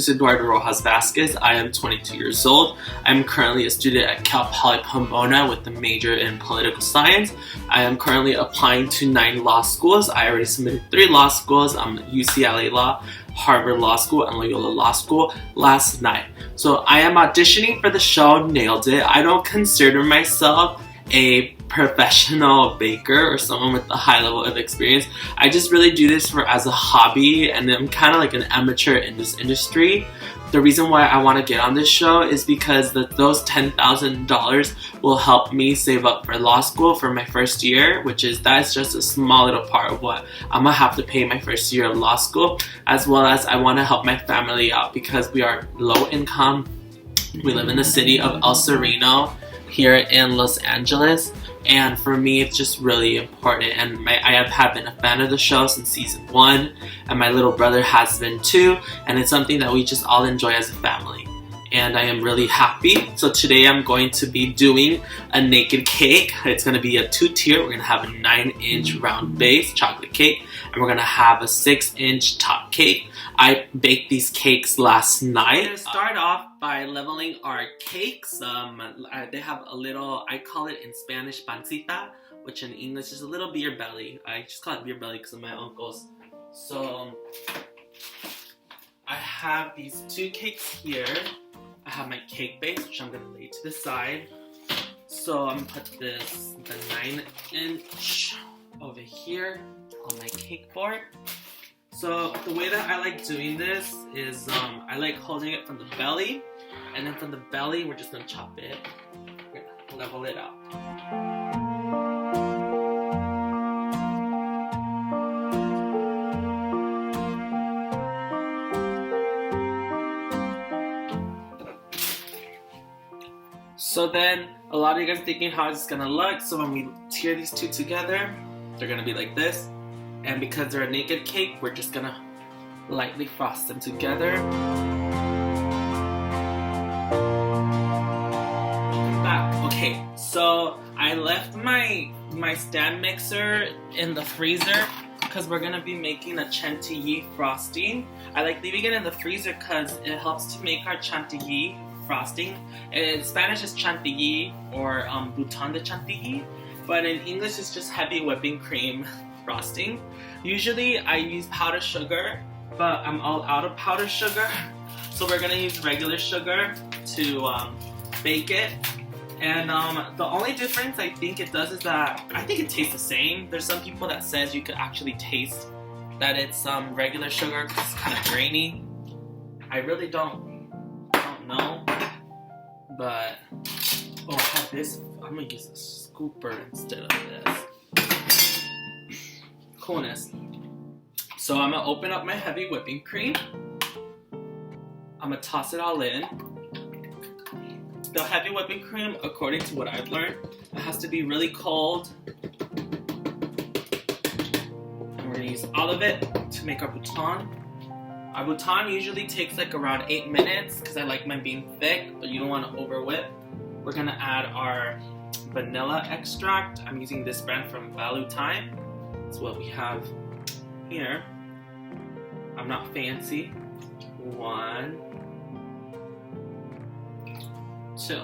Luis Eduardo Rojas Vasquez. I am 22 years old. I'm currently a student at Cal Poly Pomona with a major in political science. I am currently applying to 9 law schools. I already submitted 3 law schools. UCLA Law, Harvard Law School, and Loyola Law School last night. So I am auditioning for the show Nailed It. I don't consider myself a professional baker or someone with a high level of experience. I just really do this as a hobby, and I'm kind of like an amateur in this industry. The reason why I want to get on this show is because those $10,000 will help me save up for law school for my first year, that's just a small little part of what I'm gonna have to pay my first year of law school, as well as I want to help my family out because we are low income. We live in the city of El Sereno here in Los Angeles, and for me it's just really important, and I have been a fan of the show since season 1, and my little brother has been too, and it's something that we just all enjoy as a family, and I am really happy. So today I'm going to be doing a naked cake. It's going to be a 2-tier. We're going to have a 9-inch round base chocolate cake, and we're going to have a 6-inch top cake. I baked these cakes last night. I'm going to start off by leveling our cakes. They have a little, I call it in Spanish pancita, which in English is a little beer belly. I just call it beer belly because of my uncles. So I have these 2 cakes here. I have my cake base, which I'm going to lay to the side. So I'm going to put the 9-inch over here on my cake board. So the way that I like doing this is I like holding it from the belly, and then from the belly we're just going to chop it. We're going to level it out. So then a lot of you guys are thinking how it's going to look. So when we tear these 2 together, they're going to be like this. And because they're a naked cake, we're just gonna lightly frost them together. Welcome back. Okay, so I left my stand mixer in the freezer because we're gonna be making a chantilly frosting. I like leaving it in the freezer because it helps to make our chantilly frosting. In Spanish it's chantilly or bouton de chantilly, but in English it's just heavy whipping cream frosting. Usually I use powdered sugar, but I'm all out of powdered sugar, so we're gonna use regular sugar to bake it. And the only difference I think it does is that I think it tastes the same. There's some people that says you could actually taste that it's regular sugar because it's kind of grainy. I really don't know, but I have this. I'm gonna use a scooper instead of this. Coolness. So I'm gonna open up my heavy whipping cream. I'm gonna toss it all in. The heavy whipping cream, according to what I've learned, it has to be really cold. And we're gonna use all of it to make our bouton. Our bouton usually takes like around 8 minutes because I like mine being thick, but you don't want to over whip. We're gonna add our vanilla extract. I'm using this brand from Value Time. That's what we have here. I'm not fancy. 1, 2.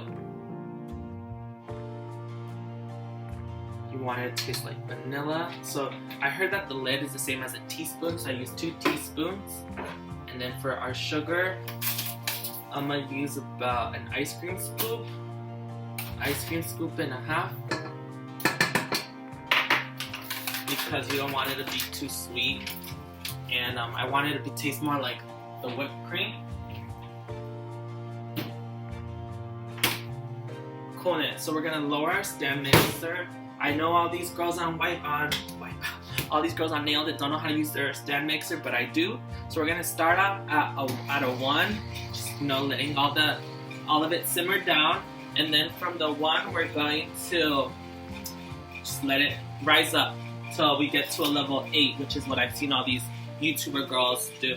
You want it to taste like vanilla. So I heard that the lid is the same as a teaspoon, so I use 2 teaspoons. And then for our sugar, I'm gonna use about an ice cream scoop and a half. Because you don't want it to be too sweet, and I want it to taste more like the whipped cream. Coolness. So we're gonna lower our stand mixer. I know all these girls on all these girls on Nailed It don't know how to use their stand mixer, but I do. So we're gonna start out at a 1, just letting all of it simmer down, and then from the 1 we're going to just let it rise up till we get to a level 8, which is what I've seen all these YouTuber girls do.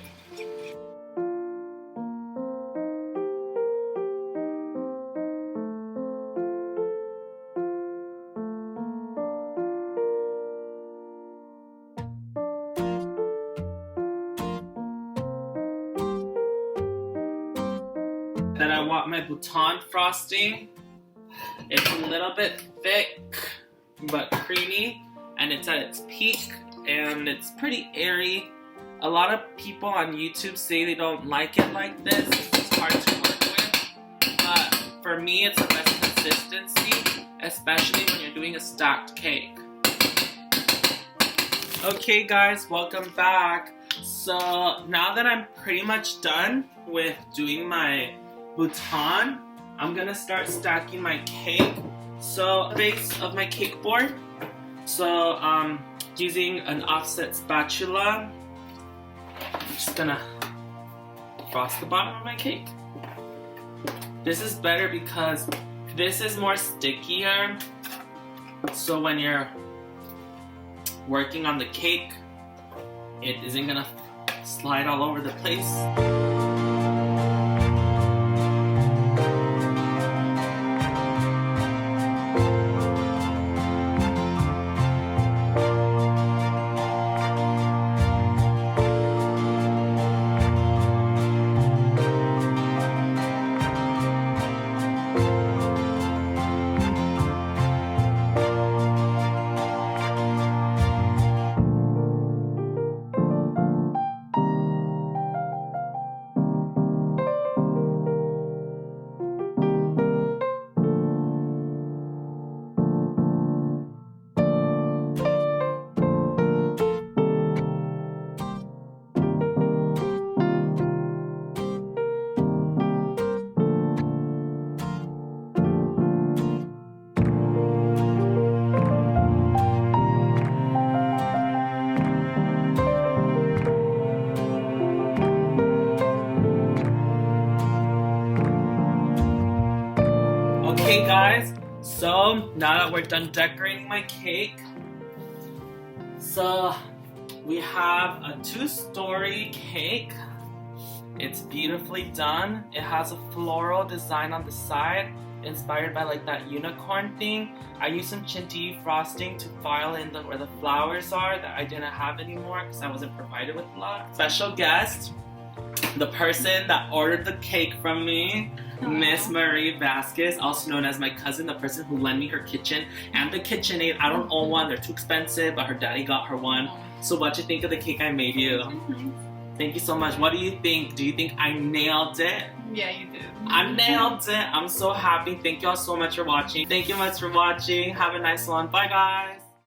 that I want my bouton frosting. It's a little bit thick but creamy, and it's at its peak, and it's pretty airy. A lot of people on YouTube say they don't like it like this. It's hard to work with, but for me it's the best consistency, especially when you're doing a stacked cake. Okay guys, welcome back. So now that I'm pretty much done with doing my bouton, I'm gonna start stacking my cake. So base of my cake board. So using an offset spatula, I'm just gonna frost the bottom of my cake. This is better because this is more stickier. So when you're working on the cake, it isn't gonna slide all over the place. Okay guys, so now that we're done decorating my cake, so we have a 2-story cake. It's beautifully done. It has a floral design on the side, inspired by like that unicorn thing. I used some chantilly frosting to file in where the flowers are that I didn't have anymore because I wasn't provided with a lot. Special guest, the person that ordered the cake from me, Miss Marie Vasquez, also known as my cousin, the person who lent me her kitchen and the KitchenAid. I don't own one, they're too expensive, but her daddy got her one. So what'd you think of the cake I made you? Thank you so much. What do you think? Do you think I nailed it? Yeah, you did. I nailed it. I'm so happy. Thank y'all so much for watching. Thank you much for watching. Have a nice one. Bye guys.